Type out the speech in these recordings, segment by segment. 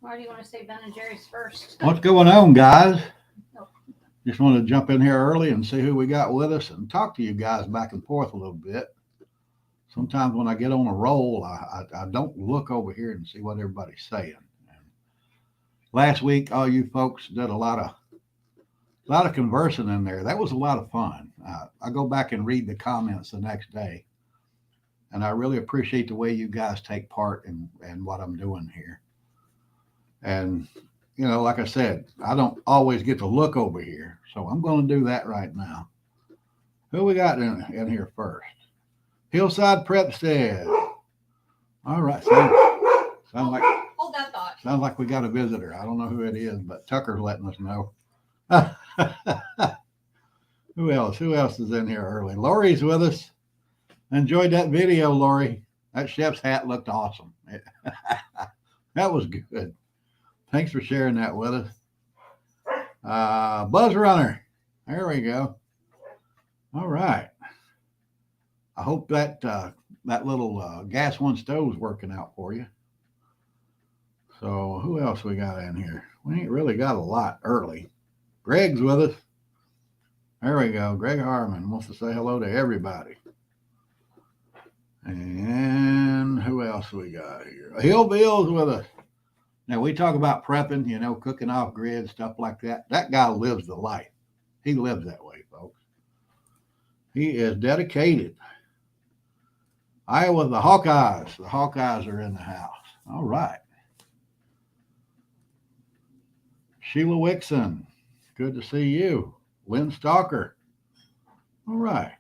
Why do you want to say Ben and Jerry's first? What's going on, guys? Oh. Just wanted to jump in here early and see who we got with us and talk to you guys back and forth a little bit. Sometimes when I get on a roll, I don't look over here and see what everybody's saying. And last week, all you folks did a lot of conversing in there. That was a lot of fun. I go back and read the comments the next day, and I really appreciate the way you guys take part in what I'm doing here. And like I said, I don't always get to look over here, so I'm going to do that right now. Who we got in here first? Hillside Prepstead. All right, sounds like Hold that thought. sounds like we got a visitor. I don't know who it is, but Tucker's letting us know. Who else? Who else is in here early? Lori's with us. Enjoyed that video, Lori. That chef's hat looked awesome. That was good. Thanks for sharing that with us. Buzz Runner. There we go. All right. I hope that little gas one stove's working out for you. So who else we got in here? We ain't really got a lot early. Greg's with us. There we go. Greg Harmon wants to say hello to everybody. And who else we got here? Hillbill's with us. Now we talk about prepping, cooking off grid, stuff like that. That guy lives the life. He lives that way, folks. He is dedicated. Iowa, the Hawkeyes. The Hawkeyes are in the house. All right. Sheila Wixon. Good to see you. Lynn Stalker. All right.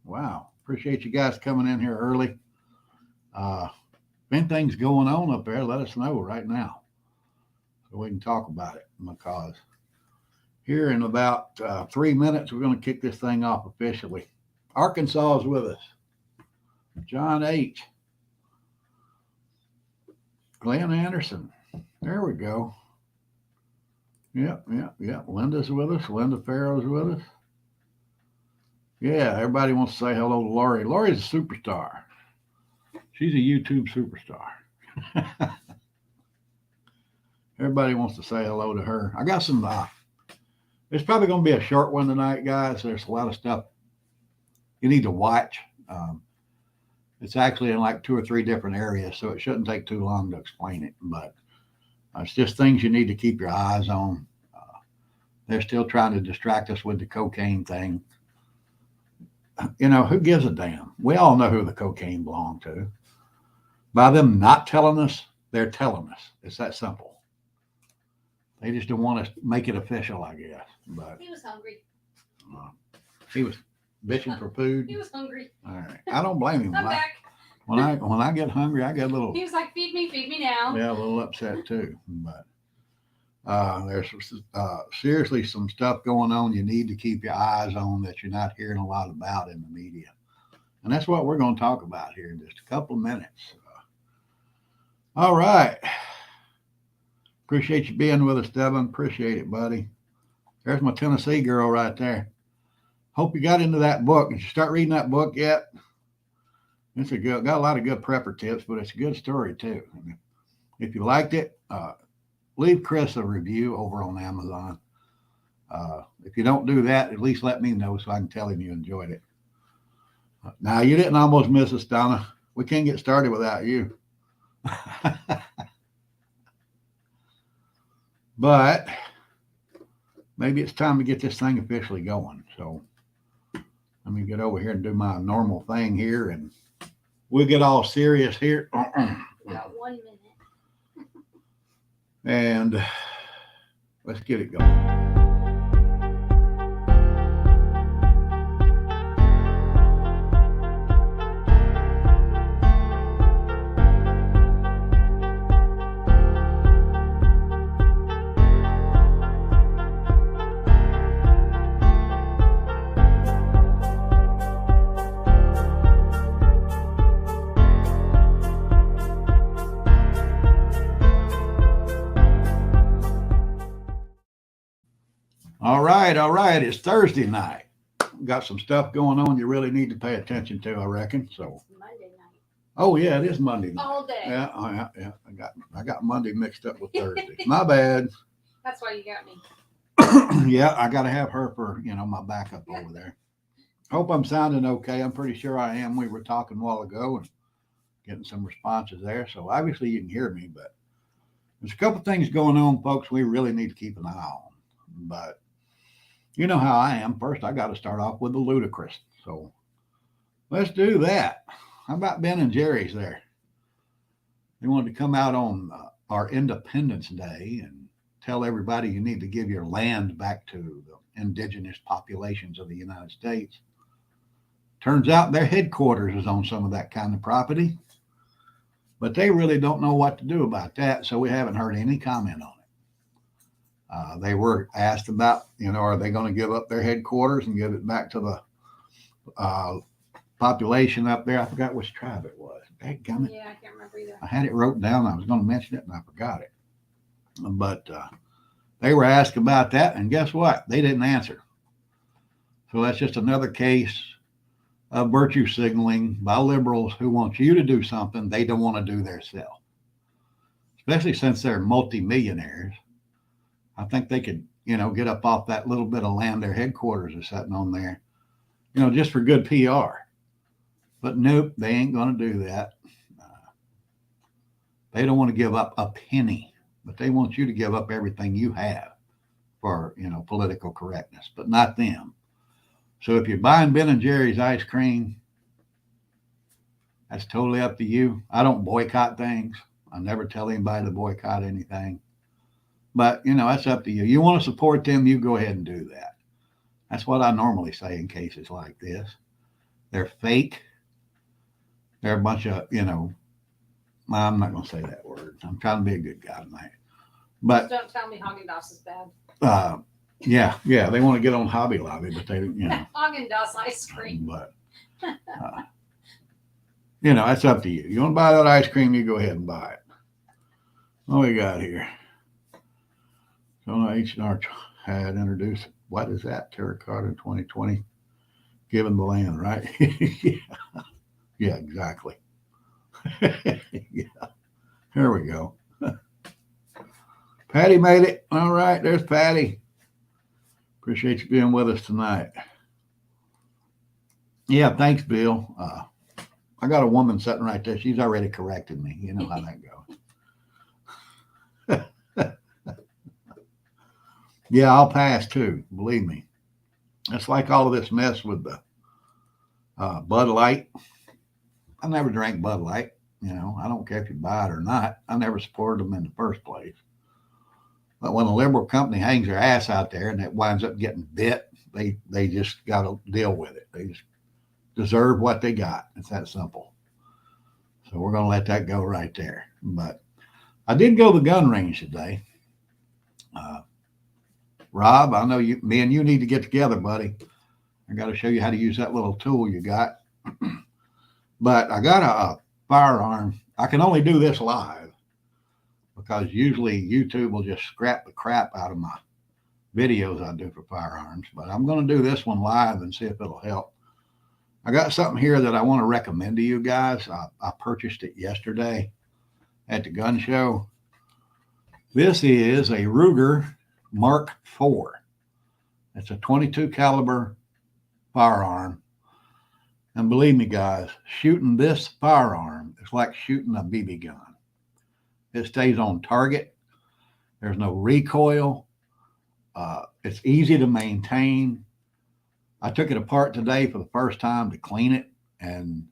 Wow. Appreciate you guys coming in here early. If anything's going on up there, let us know right now so we can talk about it, because here in about 3 minutes, we're going to kick this thing off officially. Arkansas is with us. John H. Glenn Anderson. There we go. Yep. Linda's with us. Linda Farrow's with us. Yeah, everybody wants to say hello to Lori. Lori's a superstar. She's a YouTube superstar. Everybody wants to say hello to her. I got some. It's probably going to be a short one tonight, guys. There's a lot of stuff you need to watch. It's actually in like 2 or 3 different areas, so it shouldn't take too long to explain it. But it's just things you need to keep your eyes on. They're still trying to distract us with the cocaine thing. Who gives a damn? We all know who the cocaine belonged to. By them not telling us, they're telling us. It's that simple. They just don't want to make it official, I guess. But He was hungry. he was bitching for food. He was hungry. All right, I don't blame him. I'm back. When I get hungry, I get a little. He was like, feed me now. Yeah, a little upset too. But there's seriously some stuff going on you need to keep your eyes on that you're not hearing a lot about in the media. And that's what we're going to talk about here in just a couple of minutes. All right. Appreciate you being with us, Devin. Appreciate it, buddy. There's my Tennessee girl right there. Hope you got into that book. Did you start reading that book yet? It's got a lot of good prepper tips, but it's a good story too. If you liked it, leave Chris a review over on Amazon. If you don't do that, at least let me know so I can tell him you enjoyed it. Now, you didn't almost miss us, Donna. We can't get started without you. But maybe it's time to get this thing officially going. So let me get over here and do my normal thing here, and we'll get all serious here. Got 1 minute. And let's get it going. All right. It's Thursday night. Got some stuff going on you really need to pay attention to, I reckon. So Monday night. Oh yeah, it is Monday night. all day. Yeah, yeah. I got Monday mixed up with Thursday. My bad. That's why you got me. Yeah, I got to have her for my backup over there. Hope I'm sounding okay. I'm pretty sure I am. We were talking a while ago and getting some responses there, so obviously you can hear me. But there's a couple things going on, folks. We really need to keep an eye on. But you know how I am. First, I got to start off with the ludicrous. So let's do that. How about Ben and Jerry's there? They wanted to come out on our Independence Day and tell everybody you need to give your land back to the indigenous populations of the United States. Turns out their headquarters is on some of that kind of property, but they really don't know what to do about that, so we haven't heard any comment on it. They were asked about, are they going to give up their headquarters and give it back to the population up there? I forgot which tribe it was. Dadgummit. Yeah, I can't remember either. I had it wrote down. I was going to mention it and I forgot it. But they were asked about that, and guess what? They didn't answer. So that's just another case of virtue signaling by liberals who want you to do something they don't want to do themselves. Especially since they're multimillionaires. I think they could, get up off that little bit of land their headquarters is sitting on there, just for good PR. But nope, they ain't going to do that. They don't want to give up a penny, but they want you to give up everything you have for, political correctness, but not them. So if you're buying Ben and Jerry's ice cream, that's totally up to you. I don't boycott things. I never tell anybody to boycott anything. But, that's up to you. You want to support them, you go ahead and do that. That's what I normally say in cases like this. They're fake. They're a bunch of, I'm not going to say that word. I'm trying to be a good guy tonight. But don't tell me Haagen-Dazs is bad. Yeah, they want to get on Hobby Lobby, but they, Haagen-Dazs ice cream. But, that's up to you. You want to buy that ice cream, you go ahead and buy it. What we got here? So H&R had introduced, what is that? Terracotta 2020, given the land, right? Yeah, exactly. Yeah, here we go. Patty made it. All right, there's Patty. Appreciate you being with us tonight. Yeah, thanks, Bill. I got a woman sitting right there. She's already corrected me. You know how that goes. Yeah, I'll pass too. Believe me. It's like all of this mess with the Bud Light. I never drank Bud Light. I don't care if you buy it or not. I never supported them in the first place. But when a liberal company hangs their ass out there and it winds up getting bit, they just got to deal with it. They just deserve what they got. It's that simple. So we're going to let that go right there. But I did go to the gun range today. Rob, I know me and you need to get together, buddy. I got to show you how to use that little tool you got. But I got a firearm. I can only do this live because usually YouTube will just scrap the crap out of my videos I do for firearms. But I'm going to do this one live and see if it'll help. I got something here that I want to recommend to you guys. I purchased it yesterday at the gun show. This is a Ruger Mark IV. It's a 22 caliber firearm. And believe me, guys, shooting this firearm is like shooting a BB gun. It stays on target. There's no recoil. It's easy to maintain. I took it apart today for the first time to clean it, and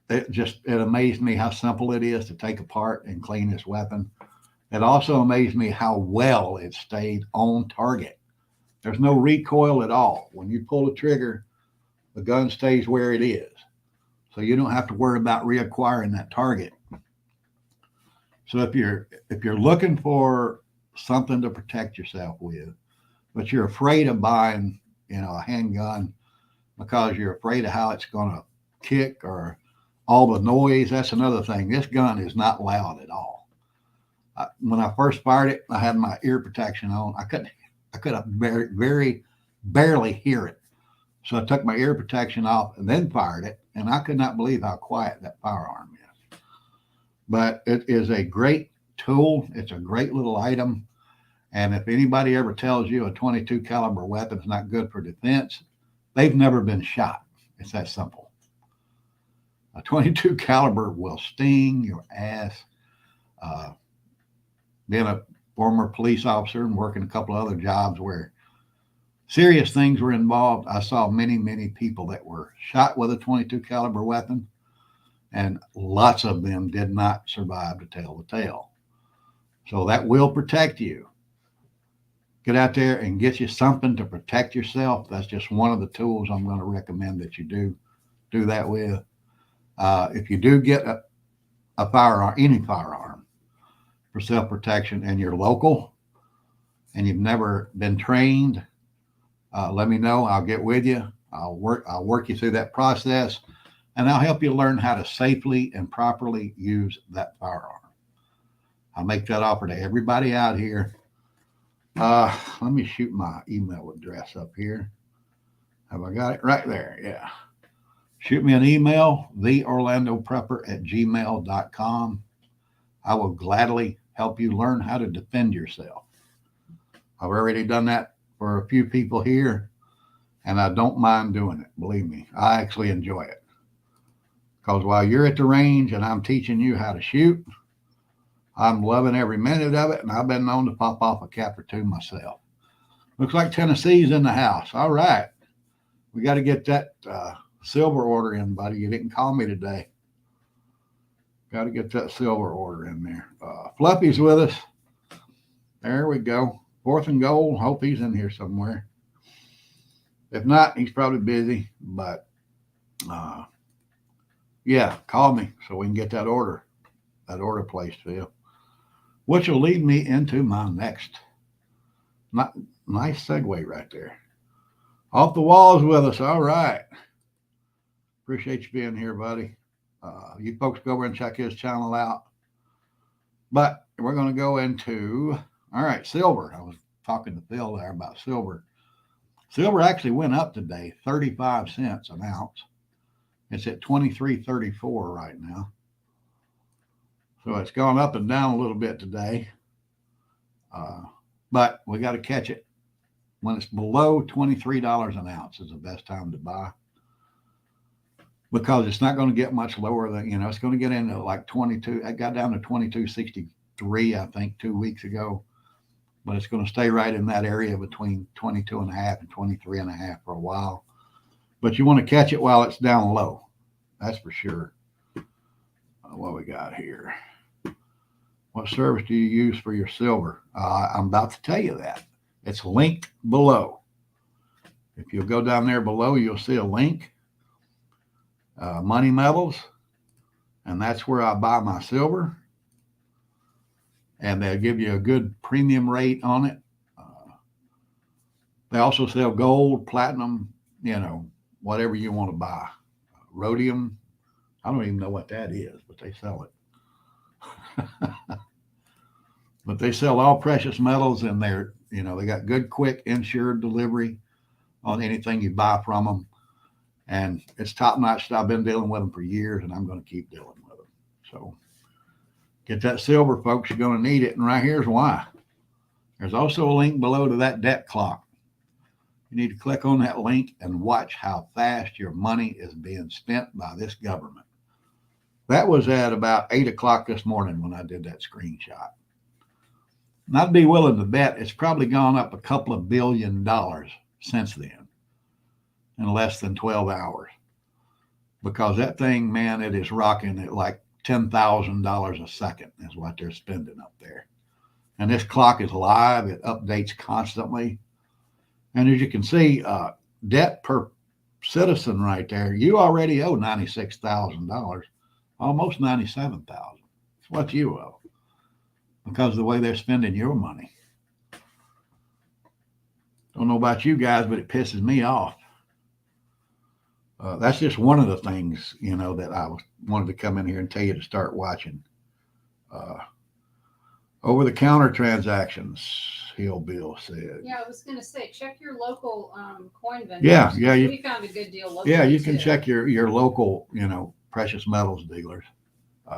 it amazed me how simple it is to take apart and clean this weapon. It also amazed me how well it stayed on target. There's no recoil at all. When you pull the trigger, the gun stays where it is. So you don't have to worry about reacquiring that target. So if you're looking for something to protect yourself with, but you're afraid of buying, a handgun because you're afraid of how it's going to kick or all the noise, that's another thing. This gun is not loud at all. When I first fired it, I had my ear protection on. I could very barely hear it. So I took my ear protection off and then fired it, and I could not believe how quiet that firearm is. But it is a great tool. It's a great little item. And if anybody ever tells you a 22 caliber weapon is not good for defense, they've never been shot. It's that simple. A 22 caliber will sting your ass. Being a former police officer and working a couple of other jobs where serious things were involved, I saw many, many people that were shot with a 22 caliber weapon, and lots of them did not survive to tell the tale. So that will protect you. Get out there and get you something to protect yourself. That's just one of the tools I'm going to recommend that you do that with. If you do get a firearm, any firearm for self-protection, and you're local and you've never been trained, let me know. I'll get with you. I'll work you through that process, and I'll help you learn how to safely and properly use that firearm. I'll make that offer to everybody out here. Let me shoot my email address up here. Have I got it right there? Yeah. Shoot me an email, theorlandoprepper@gmail.com. I will gladly help you learn how to defend yourself. I've already done that for a few people here, and I don't mind doing it. Believe me, I actually enjoy it. Because while you're at the range and I'm teaching you how to shoot, I'm loving every minute of it, and I've been known to pop off a cap or two myself. Looks like Tennessee's in the house. All right. We got to get that silver order in, buddy. You didn't call me today. Got to get that silver order in there. Fluffy's with us. There we go. 4th and goal. Hope he's in here somewhere. If not, he's probably busy. But, yeah, call me so we can get that order placed for you. Which will lead me into my next. Nice segue right there. Off the walls with us. All right. Appreciate you being here, buddy. You folks go over and check his channel out. But we're going to go into, all right, silver. I was talking to Phil there about silver. Silver actually went up today, 35 cents an ounce. It's at 23.34 right now. So it's gone up and down a little bit today. But we got to catch it when it's below $23 an ounce is the best time to buy, because it's not going to get much lower than, it's going to get into like 22. It got down to 22.63, I think, 2 weeks ago, but it's going to stay right in that area between 22.5 and 23.5 for a while. But you want to catch it while it's down low. That's for sure. What we got here? What service do you use for your silver? I'm about to tell you that. It's linked below. If you'll go down there below, you'll see a link. Money Metals. And that's where I buy my silver. And they'll give you a good premium rate on it. They also sell gold, platinum, whatever you want to buy. Rhodium. I don't even know what that is, but they sell it. But they sell all precious metals, and they're, they got good, quick, insured delivery on anything you buy from them. And it's top notch. I've been dealing with them for years, and I'm going to keep dealing with them. So get that silver, folks. You're going to need it. And right here's why. There's also a link below to that debt clock. You need to click on that link and watch how fast your money is being spent by this government. That was at about 8 o'clock this morning when I did that screenshot. And I'd be willing to bet it's probably gone up a couple of $1 billion since then in less than 12 hours. Because that thing, man, it is rocking at like $10,000 a second is what they're spending up there. And this clock is live. It updates constantly. And as you can see, debt per citizen right there, you already owe $96,000, almost $97,000. It's what you owe because of the way they're spending your money. Don't know about you guys, but it pisses me off. That's just one of the things, that I wanted to come in here and tell you to start watching. Over-the-counter transactions, Hill Bill said. Yeah, I was gonna say, check your local coin vendors. Yeah. We found a good deal locally. Yeah, you can too. check your local, precious metals dealers.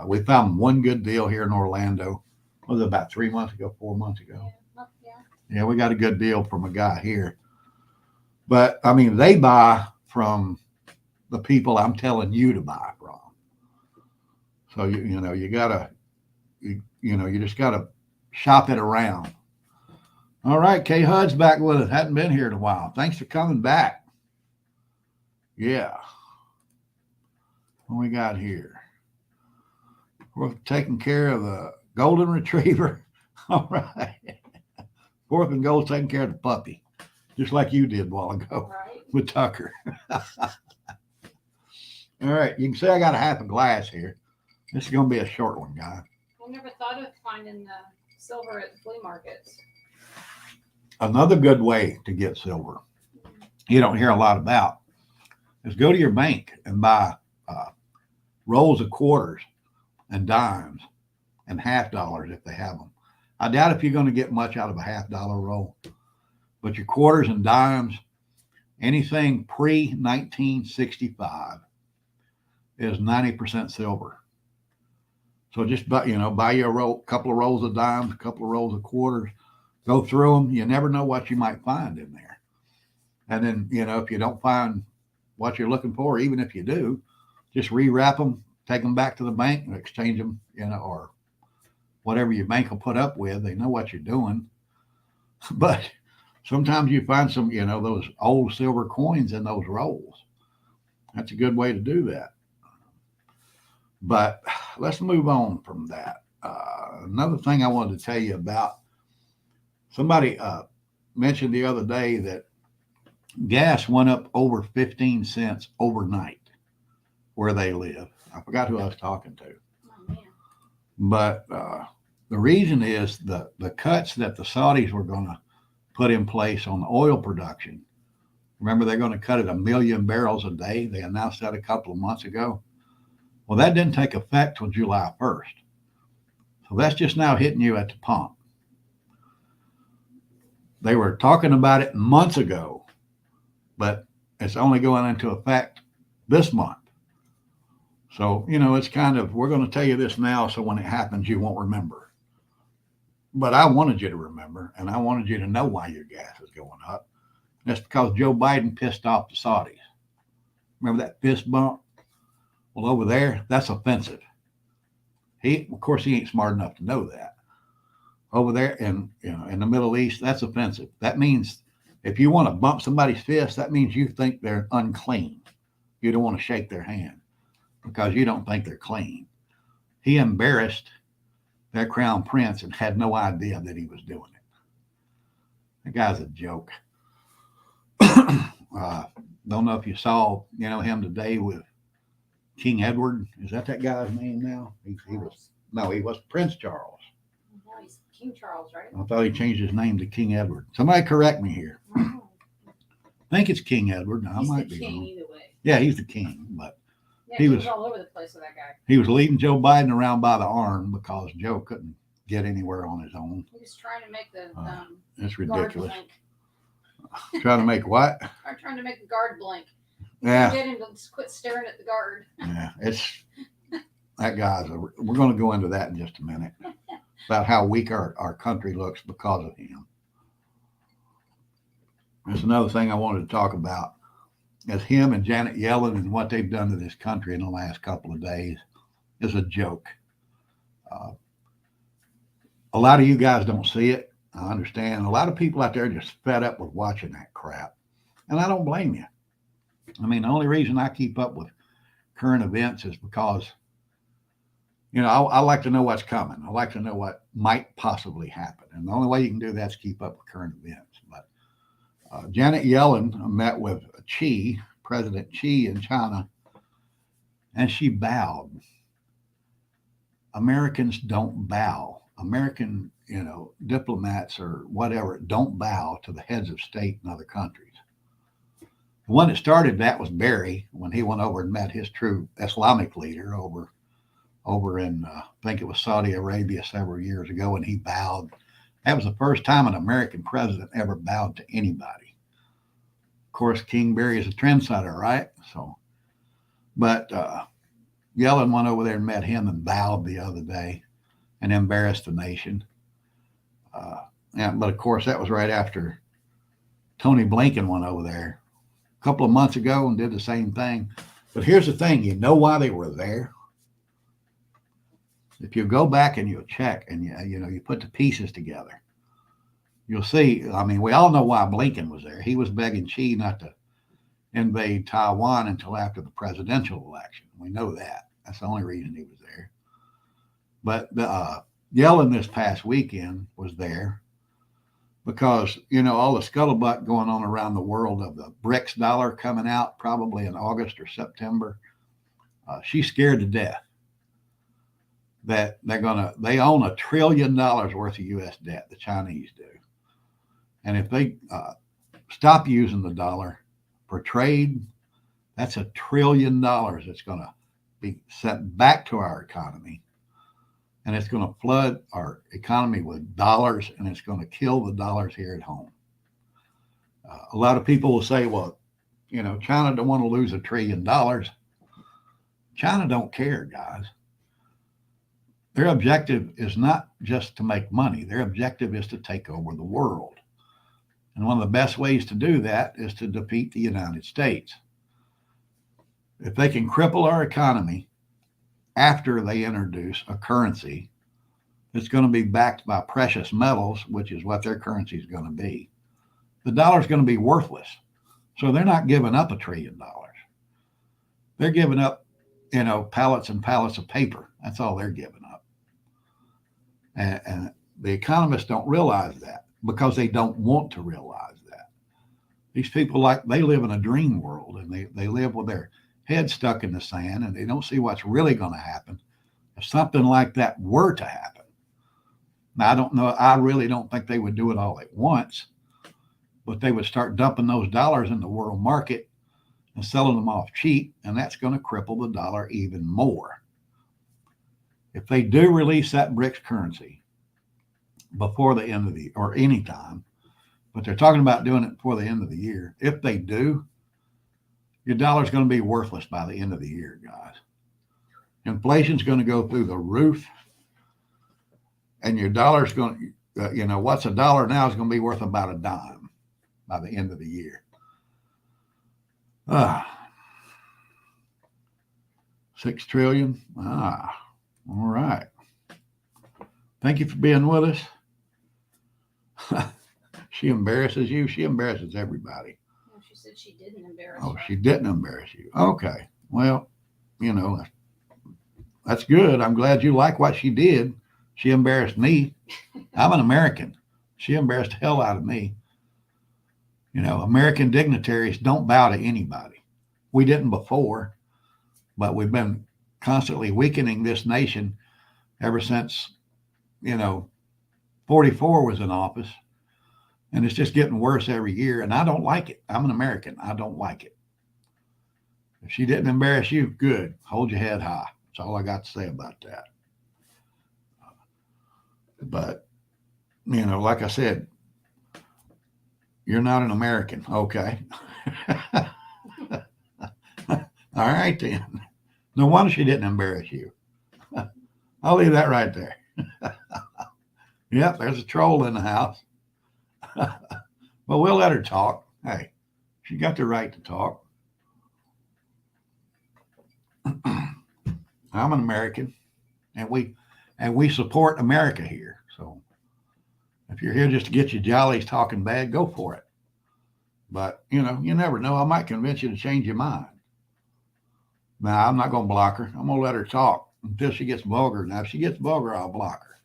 We found one good deal here in Orlando. Was it about 3 months ago, 4 months ago? Yeah. Yeah, we got a good deal from a guy here. But I mean, they buy from the people I'm telling you to buy from. So you gotta you just gotta shop it around. All right, Kay Hud's back with us. Hadn't been here in a while. Thanks for coming back. Yeah. What we got here? We're taking care of the golden retriever. All right. Fourth and goal, taking care of the puppy, just like you did a while ago Right. with Tucker. All right, you can see I got a half a glass here. This is going to be a short one, guys. I never thought of finding the silver at the flea markets. Another good way to get silver, you don't hear a lot about, is go to your bank and buy rolls of quarters and dimes and half dollars if they have them. I doubt if you're going to get much out of a $50 roll, but your quarters and dimes, anything pre-1965 is 90% silver. So just buy you a couple of rolls of dimes, a couple of rolls of quarters, go through them. You never know what you might find in there. And then, if you don't find what you're looking for, even if you do, just rewrap them, take them back to the bank and exchange them, or whatever your bank will put up with. They know what you're doing. But sometimes you find some, those old silver coins in those rolls. That's a good way to do that. But let's move on from that. Another thing I wanted to tell you about, somebody mentioned the other day that gas went up over 15 cents overnight where they live. I forgot who I was talking to. Oh, man. But the reason is the cuts that the Saudis were going to put in place on the oil production. Remember, they're going to cut it 1 million barrels a day. They announced that a couple of months ago. Well, that didn't take effect till July 1st. So that's just now hitting you at the pump. They were talking about it months ago, but it's only going into effect this month. So, it's kind of, we're going to tell you this now, so when it happens, you won't remember. But I wanted you to remember, and I wanted you to know why your gas is going up. That's because Joe Biden pissed off the Saudis. Remember that fist bump? Well, over there, that's offensive. Of course, he ain't smart enough to know that. Over there in the Middle East, that's offensive. That means if you want to bump somebody's fist, that means you think they're unclean. You don't want to shake their hand because you don't think they're clean. He embarrassed that crown prince and had no idea that he was doing it. That guy's a joke. Don't know if you saw, him today with King Edward. Is that guy's name now? He was Prince Charles. No, he's King Charles, right? I thought he changed his name to King Edward. Somebody correct me here. Oh, I think it's King Edward. I he's might the be king wrong. either way. Yeah, he's the king, but Yeah, he he was- was all over the place with that guy. he was leading Joe Biden around by the arm because Joe couldn't get anywhere on his own. He was trying to make the It's guard ridiculous. blink. Trying to make what? I'm trying to make the guard blink. Yeah, Get him to quit staring at the guard. yeah. It's that guy's. We're going to go into that in just a minute about how weak our country looks because of him. There's another thing I wanted to talk about. Is him and Janet Yellen and what they've done to this country in the last couple of days is a joke. A lot of you guys don't see it. I understand. A lot of people out there are just fed up with watching that crap. And I don't blame you. I mean, the only reason I keep up with current events is because, I like to know what's coming. I like to know what might possibly happen. And the only way you can do that is keep up with current events. But Janet Yellen met with President Xi in China, and she bowed. Americans don't bow. American, diplomats or whatever don't bow to the heads of state in other countries. The one that started that was Barry when he went over and met his true Islamic leader over over in, I think it was Saudi Arabia several years ago, and he bowed. That was the first time an American president ever bowed to anybody. Of course, King Barry is a trendsetter, right? So, but Yellen went over there and met him and bowed the other day and embarrassed the nation. But of course, that was right after Tony Blinken went over there a couple of months ago and did the same thing. But here's the thing, you know why they were there? If you go back and you check and you put the pieces together, you'll see, I mean, we all know why Blinken was there. He was begging Xi not to invade Taiwan until after the presidential election. We know that. That's the only reason he was there. But Yellen this past weekend was there because, all the scuttlebutt going on around the world of the BRICS dollar coming out probably in August or September. She's scared to death that they own $1 trillion worth of U.S. debt, the Chinese do. And if they stop using the dollar for trade, that's $1 trillion that's going to be sent back to our economy. And it's going to flood our economy with dollars, and it's going to kill the dollars here at home. A lot of people will say, well, China don't want to lose $1 trillion. China don't care, guys. Their objective is not just to make money. Their objective is to take over the world. And one of the best ways to do that is to defeat the United States. If they can cripple our economy after they introduce a currency that's going to be backed by precious metals, which is what their currency is going to be, the dollar is going to be worthless. So they're not giving up $1 trillion. They're giving up, pallets and pallets of paper. That's all they're giving up. And the economists don't realize that because they don't want to realize that. These people, they live in a dream world, and they live with their head stuck in the sand, and they don't see what's really going to happen if something like that were to happen. Now, I don't know. I really don't think they would do it all at once, but they would start dumping those dollars in the world market and selling them off cheap, and that's going to cripple the dollar even more. If they do release that BRICS currency before the end of the, or any time, but they're talking about doing it before the end of the year. If they do, your dollar's going to be worthless by the end of the year, guys. Inflation's going to go through the roof, and your dollar's going to, what's $1 now is going to be worth about a dime by the end of the year. 6 trillion. All right. Thank you for being with us. She embarrasses you. She embarrasses everybody. No, she said she didn't embarrass Oh, her. she didn't embarrass you. Okay. Well, that's good. I'm glad you like what she did. She embarrassed me. I'm an American. She embarrassed the hell out of me. American dignitaries don't bow to anybody. We didn't before, but we've been constantly weakening this nation ever since, 44 was in office. And it's just getting worse every year. And I don't like it. I'm an American. I don't like it. If she didn't embarrass you, good. Hold your head high. That's all I got to say about that. But, like I said, you're not an American. Okay. All right, then. No wonder she didn't embarrass you. I'll leave that right there. Yep, there's a troll in the house. But we'll let her talk. Hey, she got the right to talk. I'm an American, and we support America here. So if you're here just to get your jollies talking bad, go for it. But you never know. I might convince you to change your mind. Now, I'm not going to block her. I'm going to let her talk until she gets vulgar. Now, if she gets vulgar, I'll block her.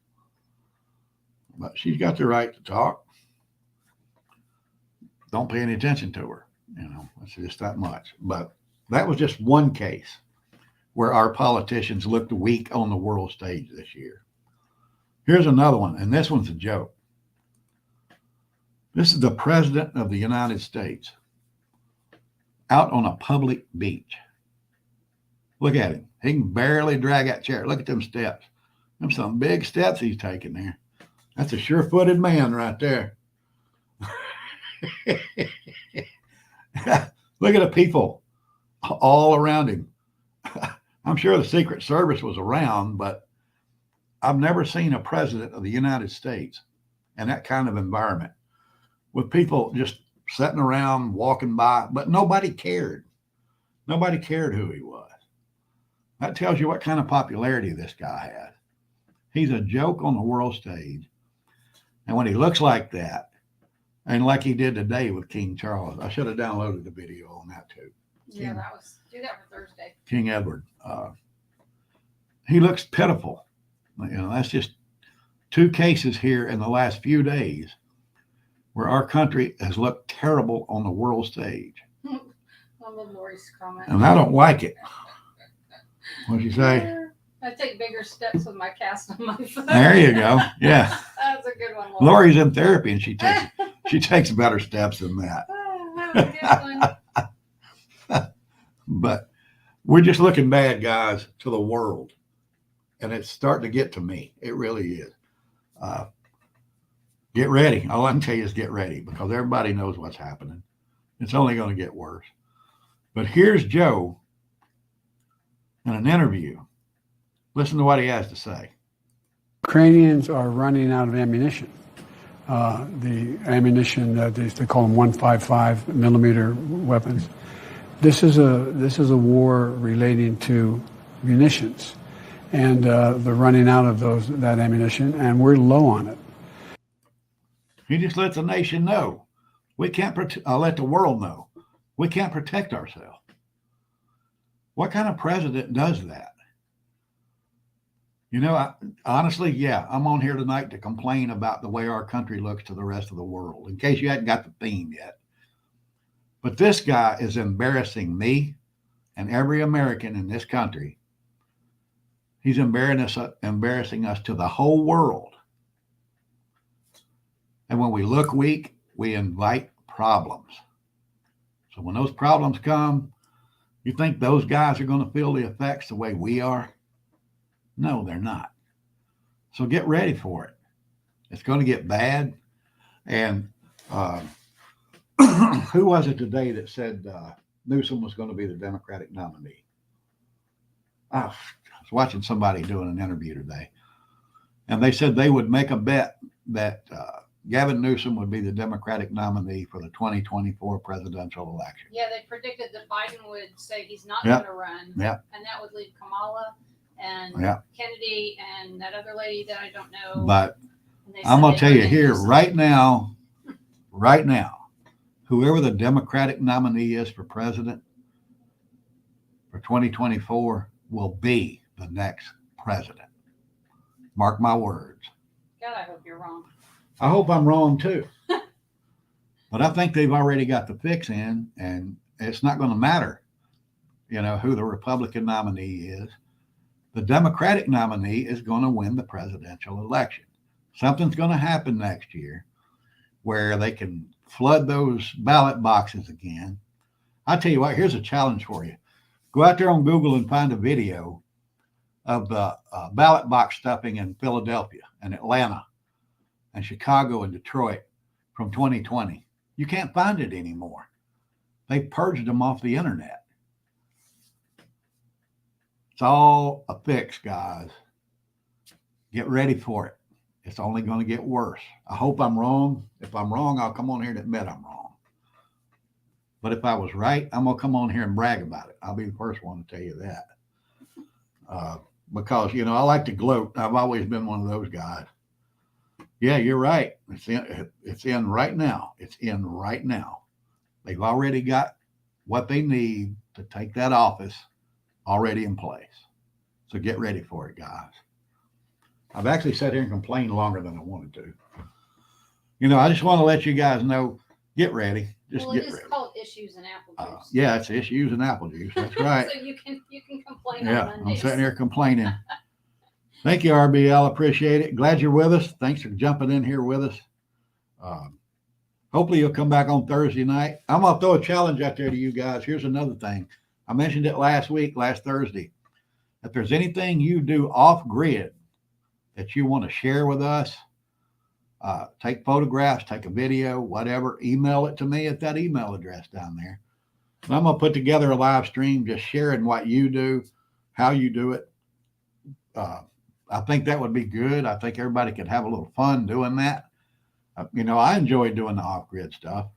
But she's got the right to talk. Don't pay any attention to her. It's just that much. But that was just one case where our politicians looked weak on the world stage this year. Here's another one, and this one's a joke. This is the President of the United States out on a public beach. Look at him. He can barely drag that chair. Look at them steps. Them some big steps he's taking there. That's a sure-footed man right there. Look at the people all around him. I'm sure the Secret Service was around, but I've never seen a president of the United States in that kind of environment with people just sitting around, walking by, but nobody cared. Nobody cared who he was. That tells you what kind of popularity this guy has. He's a joke on the world stage. And when he looks like that, and like he did today with King Charles, I should have downloaded the video on that too. Yeah, do that for Thursday. King Edward. He looks pitiful. That's just 2 cases here in the last few days where our country has looked terrible on the world stage. I love Lori's comment. And I don't like it. What'd you say? I take bigger steps with my cast on my foot. There you go. Yeah. That's a good one, Lori. Lori's in therapy and she takes better steps than that. That was a good one. But we're just looking bad, guys, to the world. And it's starting to get to me. It really is. Get ready. All I can tell you is get ready because everybody knows what's happening. It's only going to get worse. But here's Joe in an interview. Listen to what he has to say. Ukrainians are running out of ammunition. The ammunition that they call them 155 millimeter weapons. This is a war relating to munitions, and they're running out of that ammunition, and we're low on it. He just lets the nation know we can't let the world know we can't protect ourselves. What kind of president does that? Honestly, yeah, I'm on here tonight to complain about the way our country looks to the rest of the world, in case you hadn't got the theme yet. But this guy is embarrassing me and every American in this country. He's embarrassing us to the whole world. And when we look weak, we invite problems. So when those problems come, you think those guys are going to feel the effects the way we are? No, they're not. So get ready for it. It's going to get bad. And who was it today that said Newsom was going to be the Democratic nominee? I was watching somebody doing an interview today, and they said they would make a bet that Gavin Newsom would be the Democratic nominee for the 2024 presidential election. Yeah, they predicted that Biden would say he's not Yep. going to run. Yep. And that would leave Kamala and Yep. Kennedy and that other lady that I don't know. But And they I'm said going they to tell you voted here, Newsom. right now, whoever the Democratic nominee is for president for 2024 will be the next president. Mark my words. God, I hope you're wrong. I hope I'm wrong too. But I think they've already got the fix in, and it's not going to matter, who the Republican nominee is. The Democratic nominee is going to win the presidential election. Something's going to happen next year where they can flood those ballot boxes again. I'll tell you what, here's a challenge for you. Go out there on Google and find a video of the ballot box stuffing in Philadelphia and Atlanta and Chicago and Detroit from 2020. You can't find it anymore. They purged them off the internet. It's all a fix, guys. Get ready for it. It's only going to get worse. I hope I'm wrong. If I'm wrong, I'll come on here and admit I'm wrong. But if I was right, I'm going to come on here and brag about it. I'll be the first one to tell you that. Because, I like to gloat. I've always been one of those guys. Yeah, you're right. It's in right now. It's in right now. They've already got what they need to take that office already in place. So get ready for it, guys. I've actually sat here and complained longer than I wanted to. I just want to let you guys know, get ready. Just Well, get it is ready. called issues and apple juice. Yeah, it's issues and apple juice. That's right. So you can complain Yeah, on I'm Mondays. sitting here complaining. Thank you, RBL. Appreciate it. Glad you're with us. Thanks for jumping in here with us. Hopefully you'll come back on Thursday night. I'm going to throw a challenge out there to you guys. Here's another thing. I mentioned it last Thursday. if there's anything you do off grid that you want to share with us, take photographs, take a video, whatever, email it to me at that email address down there. And I'm going to put together a live stream just sharing what you do, how you do it. I think that would be good. I think everybody could have a little fun doing that. I enjoy doing the off-grid stuff.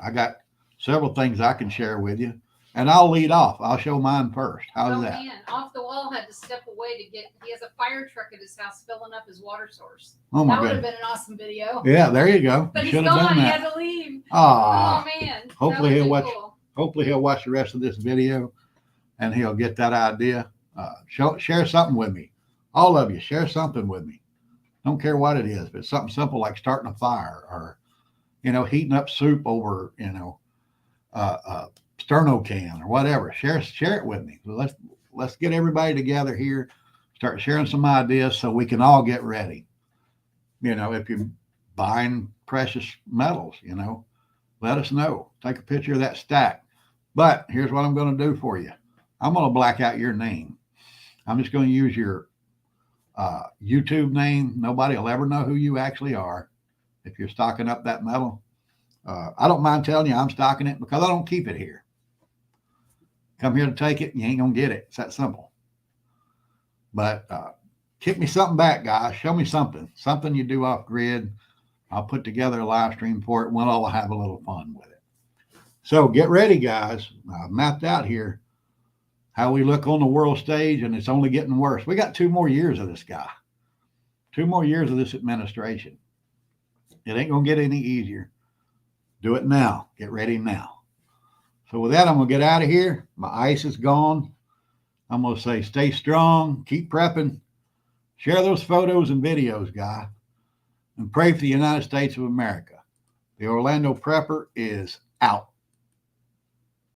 I got several things I can share with you, and I'll lead off. I'll show mine first. How's that? Man, Off the Wall had to step away to he has a fire truck at his house filling up his water source. Oh my That would have goodness. been an awesome video. Yeah, there you go. But You he's should have gone. done He that. had to leave. Ah, Oh man. hopefully That he'll would've watch- been cool. hopefully he'll watch the rest of this video and he'll get that idea. Share something with me. All of you, share something with me. Don't care what it is, but something simple like starting a fire or, heating up soup over, sterno can or whatever. Share it with me. Let's get everybody together here, start sharing some ideas so we can all get ready. If you're buying precious metals, let us know. Take a picture of that stack. But here's what I'm going to do for you. I'm going to black out your name. I'm just going to use your YouTube name. Nobody will ever know who you actually are if you're stocking up that metal. I don't mind telling you I'm stocking it because I don't keep it here. Come here to take it, and you ain't going to get it. It's that simple. But kick me something back, guys. Show me something you do off grid. I'll put together a live stream for it. We'll all have a little fun with it. So get ready, guys. I've mapped out here how we look on the world stage, and it's only getting worse. We got 2 more years of this guy, 2 more years of this administration. It ain't going to get any easier. Do it now. Get ready now. So with that, I'm going to get out of here. My ice is gone. I'm going to say stay strong, keep prepping, share those photos and videos, guy, and pray for the United States of America. The Orlando Prepper is out.